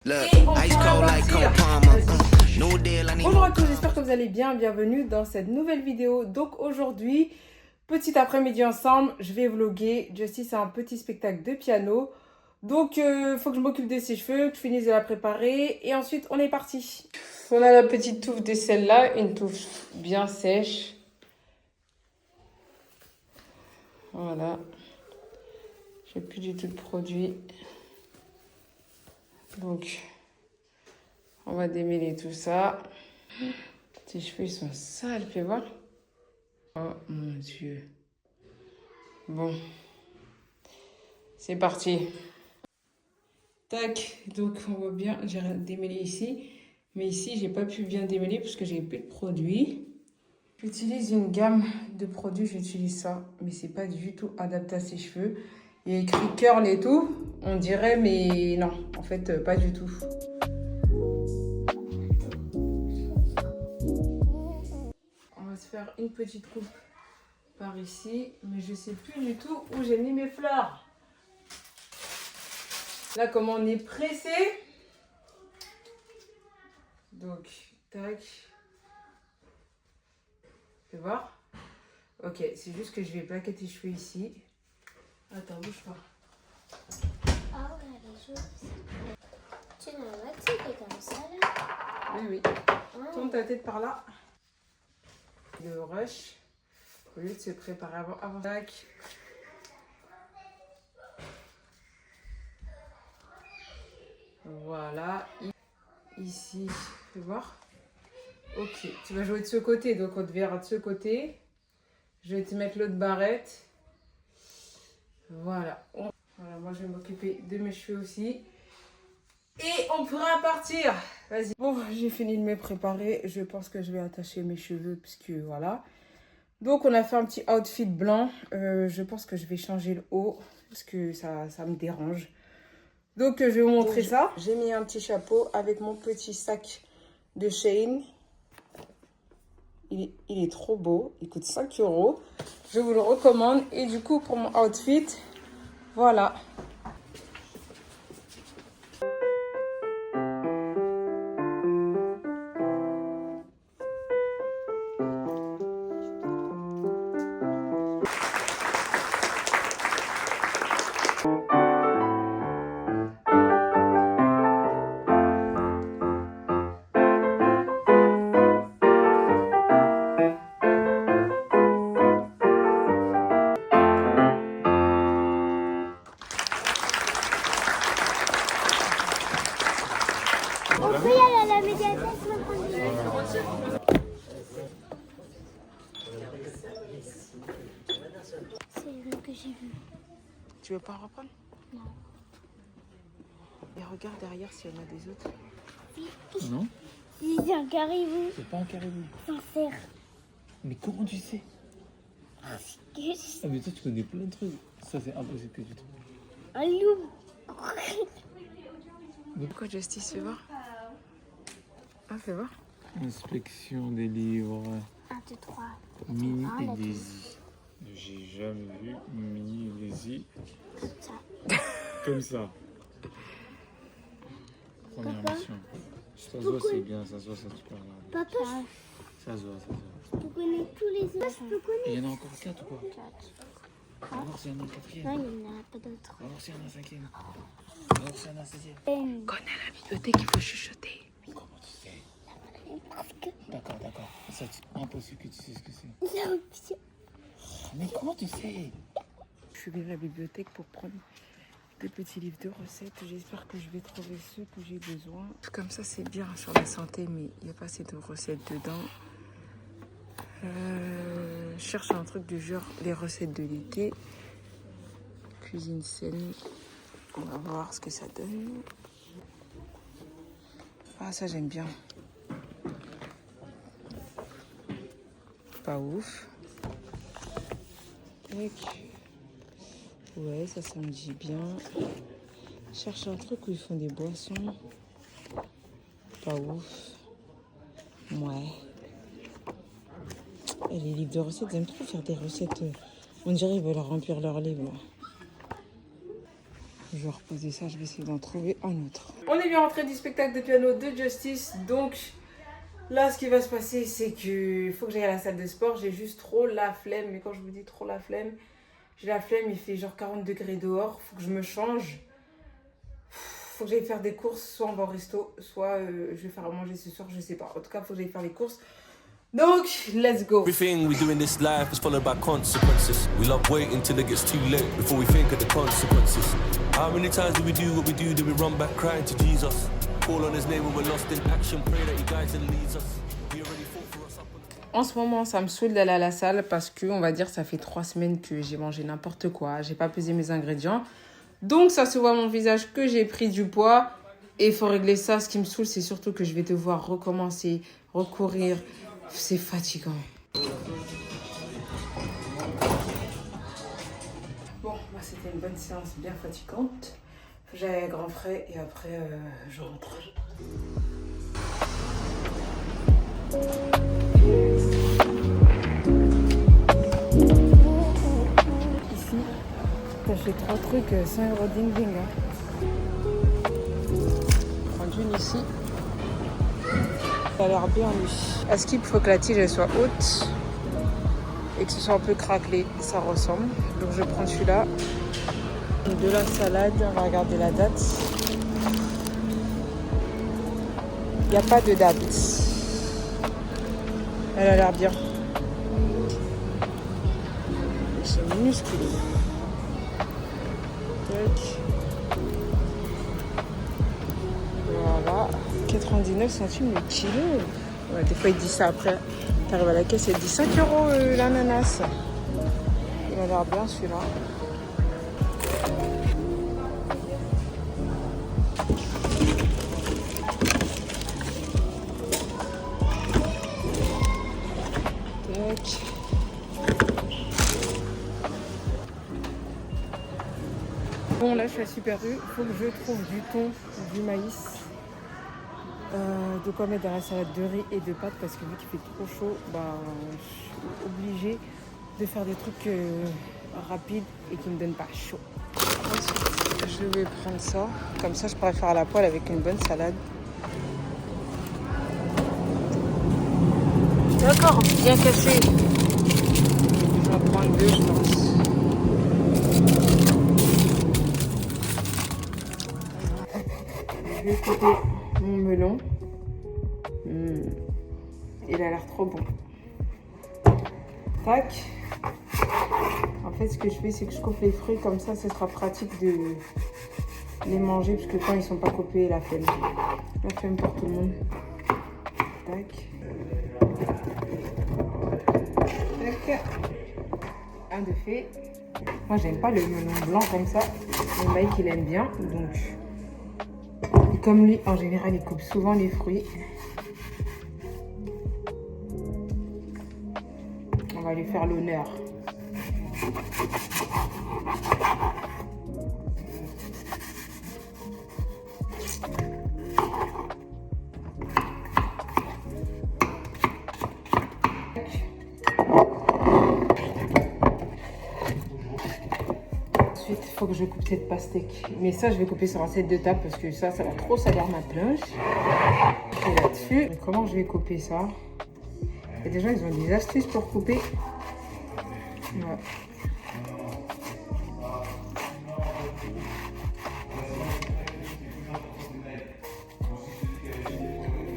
Bonjour à tous, j'espère que vous allez bien, bienvenue dans cette nouvelle vidéo. Donc aujourd'hui, petit après-midi ensemble, je vais vlogger. Justice a un petit spectacle de piano. Donc faut que je m'occupe de ses cheveux, que je finisse de la préparer et ensuite on est parti. On a la petite touffe de celle-là, une touffe bien sèche. Voilà. J'ai plus du tout de produit. Donc on va démêler tout ça. Tes cheveux ils sont sales, fais voir. Oh mon Dieu. Bon. C'est parti. Tac. Donc on voit bien, j'ai démêlé ici. Mais ici, j'ai pas pu bien démêler parce que j'ai plus de produits. J'utilise une gamme de produits, j'utilise ça. Mais c'est pas du tout adapté à ses cheveux. Il y a écrit curl et tout. On dirait, mais non. En fait, pas du tout. On va se faire une petite coupe par ici. Mais je sais plus du tout où j'ai mis mes fleurs. Là, comme on est pressé. Donc, tac. Tu peux voir? Ok, c'est juste que je vais plaquer tes cheveux ici. Attends, bouge pas. Ah ouais, les choses. Tu n'as pas que c'était comme ça là? Oui, oui. Tourne ta tête par là. Le rush. Au lieu de se préparer avant. Tac. Voilà. Ici, tu peux voir? Ok, tu vas jouer de ce côté, donc on te verra de ce côté. Je vais te mettre l'autre barrette. Voilà. Voilà, moi je vais m'occuper de mes cheveux aussi. Et on pourra partir. Vas-y. Bon, j'ai fini de me préparer. Je pense que je vais attacher mes cheveux puisque voilà. Donc on a fait un petit outfit blanc. Je pense que je vais changer le haut parce que ça me dérange. Donc je vais vous montrer ça. J'ai mis un petit chapeau avec mon petit sac de Shein. Il est trop beau. Il coûte 5 €. Je vous le recommande. Et du coup, pour mon outfit, voilà. On peut y aller à la médiathèque maintenant. C'est le que j'ai vu. Tu veux pas reprendre? Non. Et regarde derrière s'il y en a des autres. Non, C'est un caribou. c'est pas un caribou. Sincère. Mais comment tu sais? Ah mais toi tu connais plein de trucs. Ça c'est impossible que tu trouves. Un loup. Pourquoi Justice, fais voir? Ah, fais voir. Inspection des livres. 1, 2, 3. Mini Ah, et là, Daisy. J'ai jamais vu Mini et Daisy Comme ça. comme ça. Première Papa. mission. Ça se voit, c'est bien, ça se voit, ça tu peux regarder. Papa, Ça se voit, ça se voit. je peux connaître tous les autres. Je peux connaître. Et il y en a encore 4 ou quoi? 4. On va voir s'il y en a un quatrième. Non, il n'y en a pas d'autres. On va voir s'il y en a un cinquième. On va voir s'il y en a un sixième. Connais la bibliothèque, il faut chuchoter. Comment tu sais? Parce que D'accord, d'accord. Ça, c'est impossible que tu sais ce que c'est. il a oublié. Mais comment tu sais? Je suis venue à la bibliothèque pour prendre des petits livres de recettes. J'espère que je vais trouver ceux que j'ai besoin. Comme ça, c'est bien sur la santé, mais il n'y a pas assez de recettes dedans. Je cherche un truc du genre les recettes de l'été. Cuisine saine. On va voir ce que ça donne. Ah, ça, j'aime bien. Pas ouf. Tac. Ouais, ça me dit bien. Je cherche un truc où ils font des boissons. Pas ouf. Ouais. Et les livres de recettes, ils aiment trop faire des recettes. On dirait qu'ils veulent remplir leur livre. Là. Je vais reposer ça, je vais essayer d'en trouver un autre. On est bien rentré du spectacle de piano de Justice. Donc là, ce qui va se passer, c'est qu'il faut que j'aille à la salle de sport. J'ai juste trop la flemme. Mais quand je vous dis trop la flemme, j'ai la flemme. Il fait genre 40 degrés dehors. Faut que je me change. Faut que j'aille faire des courses. Soit on va au resto, soit je vais faire à manger ce soir. Je sais pas. En tout cas, faut que j'aille faire les courses. Donc, let's go. Everything we do in this life is followed by consequences. We love waiting till it gets too late before we think of the consequences. How many times do we do what we do, then we run back crying to Jesus? Call on his name when we're lost in action, pray that he guides and leads us. He already fought for us up on... En ce moment, ça me saoule d'aller à la salle parce que, on va dire, ça fait 3 semaines que j'ai mangé n'importe quoi. J'ai pas pesé mes ingrédients. Donc, ça se voit à mon visage que j'ai pris du poids. Et il faut régler ça. Ce qui me saoule, c'est surtout que je vais devoir recommencer, recourir. C'est fatigant. Bon, bah, c'était une bonne séance bien fatigante. J'avais un grand frais et après, je rentre. Ici, j'ai 3 trucs, 5 € ding ding. Prendre une ici. Ça a l'air bien lui. À ce qu'il faut que la tige elle soit haute et que ce soit un peu craquelé, ça ressemble. Donc je prends celui-là. De la salade, on va regarder la date. Il n'y a pas de date. Elle a l'air bien. C'est minuscule. Voilà. 99 centimes le kilo. Ouais, des fois il dit ça après. T'arrives à la caisse, il dit 5 € l'ananas. Il a l'air bien celui-là. Tac. Bon là je suis à Super U. Il faut que je trouve du thon, du maïs. De quoi mettre dans la salade de riz et de pâtes parce que vu qu'il fait trop chaud, bah, je suis obligée de faire des trucs rapides et qui ne me donnent pas chaud. Ensuite, je vais prendre ça. Comme ça, je pourrais faire à la poêle avec une bonne salade. D'accord, bien cassé. Je vais en prendre 2, je pense. Je vais couper mon melon. Il a l'air trop bon. Tac. En fait, ce que je fais, c'est que je coupe les fruits comme ça, ce sera pratique de les manger parce que quand ils sont pas coupés, la flemme. La flemme pour tout le monde. Tac. Tac. Un de fait. Moi, j'aime pas le melon blanc comme ça. Mon mec, il aime bien, donc. Et comme lui, en général, il coupe souvent les fruits. On va lui faire l'honneur. Ensuite, il faut que je coupe cette pastèque. Mais ça, je vais couper sur un set de table parce que ça va trop salir ma planche. Et là-dessus, comment je vais couper ça? Et des gens, ils ont des astuces pour couper. Ouais.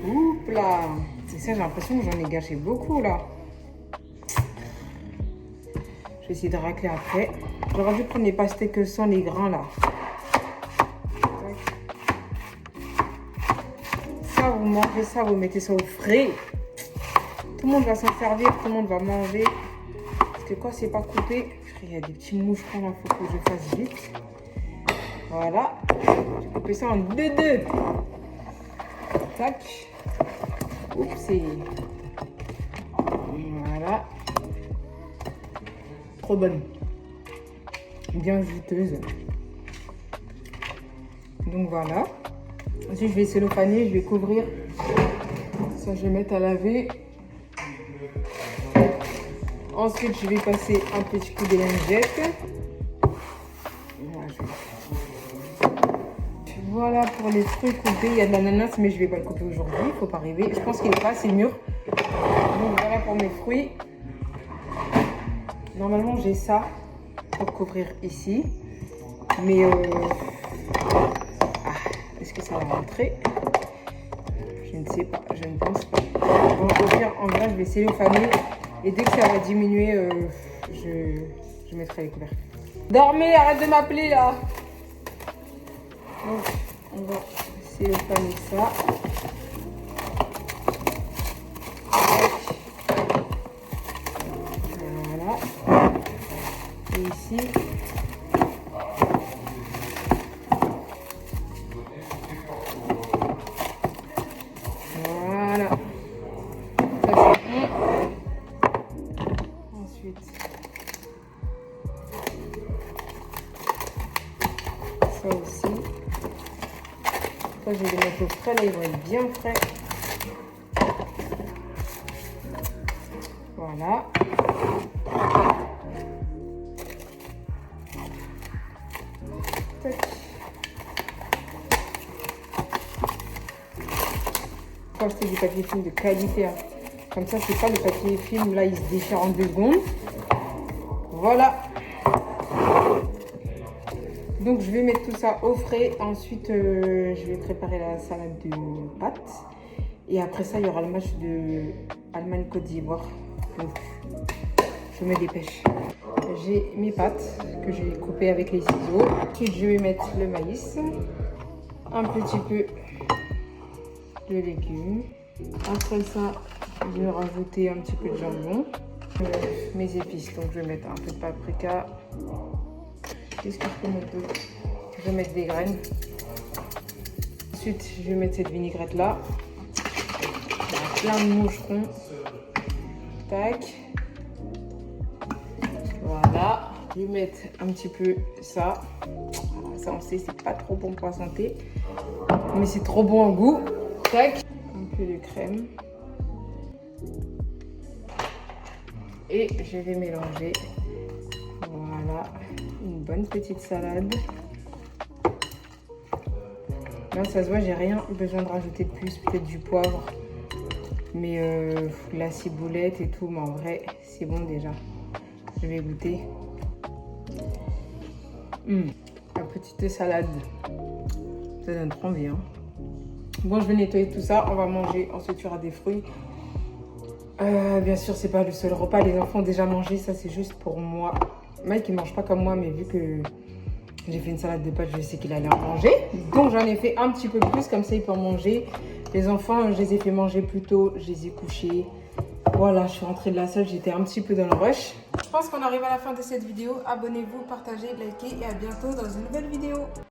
Oups là. C'est ça, j'ai l'impression que j'en ai gâché beaucoup là. Je vais essayer de racler après. J'aurais dû prendre les pastèques sans les grains là. Ça, vous mangez ça, vous mettez ça au frais. Tout le monde va s'en servir, tout le monde va manger. Parce que quand c'est pas coupé, il y a des petits moucherons là, il faut que je fasse vite. Voilà. J'ai coupé ça en 2-2. Tac. Oups. Voilà. Trop bonne. Bien juteuse. Donc voilà. Ensuite, je vais cellophaner, je vais couvrir. Ça, je vais mettre à laver. Ensuite, je vais passer un petit coup de lingette. Voilà, Voilà pour les fruits coupés. Il y a de l'ananas, mais je vais pas le couper aujourd'hui. Il faut pas rêver. Je pense qu'il n'est pas assez mûr. Donc voilà pour mes fruits. Normalement, j'ai ça pour couvrir ici. Mais est-ce que ça va rentrer? Je ne sais pas. Je ne pense pas. Bon, au pire, en vrai, je vais cellophaner. Et dès que ça va diminuer, je mettrai les couvercles. Dormez, arrête de m'appeler là. Donc, on va cellophaner ça. Voilà. Et ici. Voilà. Ça c'est bon. Ensuite. Ça aussi. Ça, je vais les mettre au frais, là, ils vont être bien frais. Voilà. Tac. Faut acheter du papier film de qualité. Hein. Comme ça, c'est pas le papier film, là, il se déchire en 2 secondes. Voilà. Donc je vais mettre tout ça au frais. Ensuite, je vais préparer la salade de pâtes. Et après ça, il y aura le match de Allemagne-Côte d'Ivoire. Donc je me dépêche. J'ai mes pâtes que j'ai coupées avec les ciseaux. Ensuite, je vais mettre le maïs. Un petit peu de légumes. Après ça, je vais rajouter un petit peu de jambon. Mes épices. Donc je vais mettre un peu de paprika. Qu'est-ce que je peux mettre d'autre? Je vais mettre des graines. Ensuite, je vais mettre cette vinaigrette là. Il y a plein de moucherons. Tac. Voilà. Je vais mettre un petit peu ça. Ça, on sait, c'est pas trop bon pour la santé. Mais c'est trop bon en goût. Tac. Un peu de crème. Et je vais mélanger. Voilà. Une bonne petite salade. Là, ça se voit, j'ai rien besoin de rajouter de plus. Peut-être du poivre. Mais la ciboulette et tout. Mais en vrai, c'est bon déjà. Je vais goûter. La petite salade. Ça donne trop envie. Hein. Bon, je vais nettoyer tout ça. On va manger. Ensuite, il y aura des fruits. Bien sûr, c'est pas le seul repas. Les enfants ont déjà mangé. Ça, c'est juste pour moi. Mike, il mange pas comme moi, mais vu que j'ai fait une salade de pâtes, je sais qu'il allait en manger. Donc, j'en ai fait un petit peu plus. Comme ça, il peut en manger. Les enfants, je les ai fait manger plus tôt. Je les ai couchés. Voilà, je suis rentrée de la salle. J'étais un petit peu dans le rush. Je pense qu'on arrive à la fin de cette vidéo. Abonnez-vous, partagez, likez et à bientôt dans une nouvelle vidéo.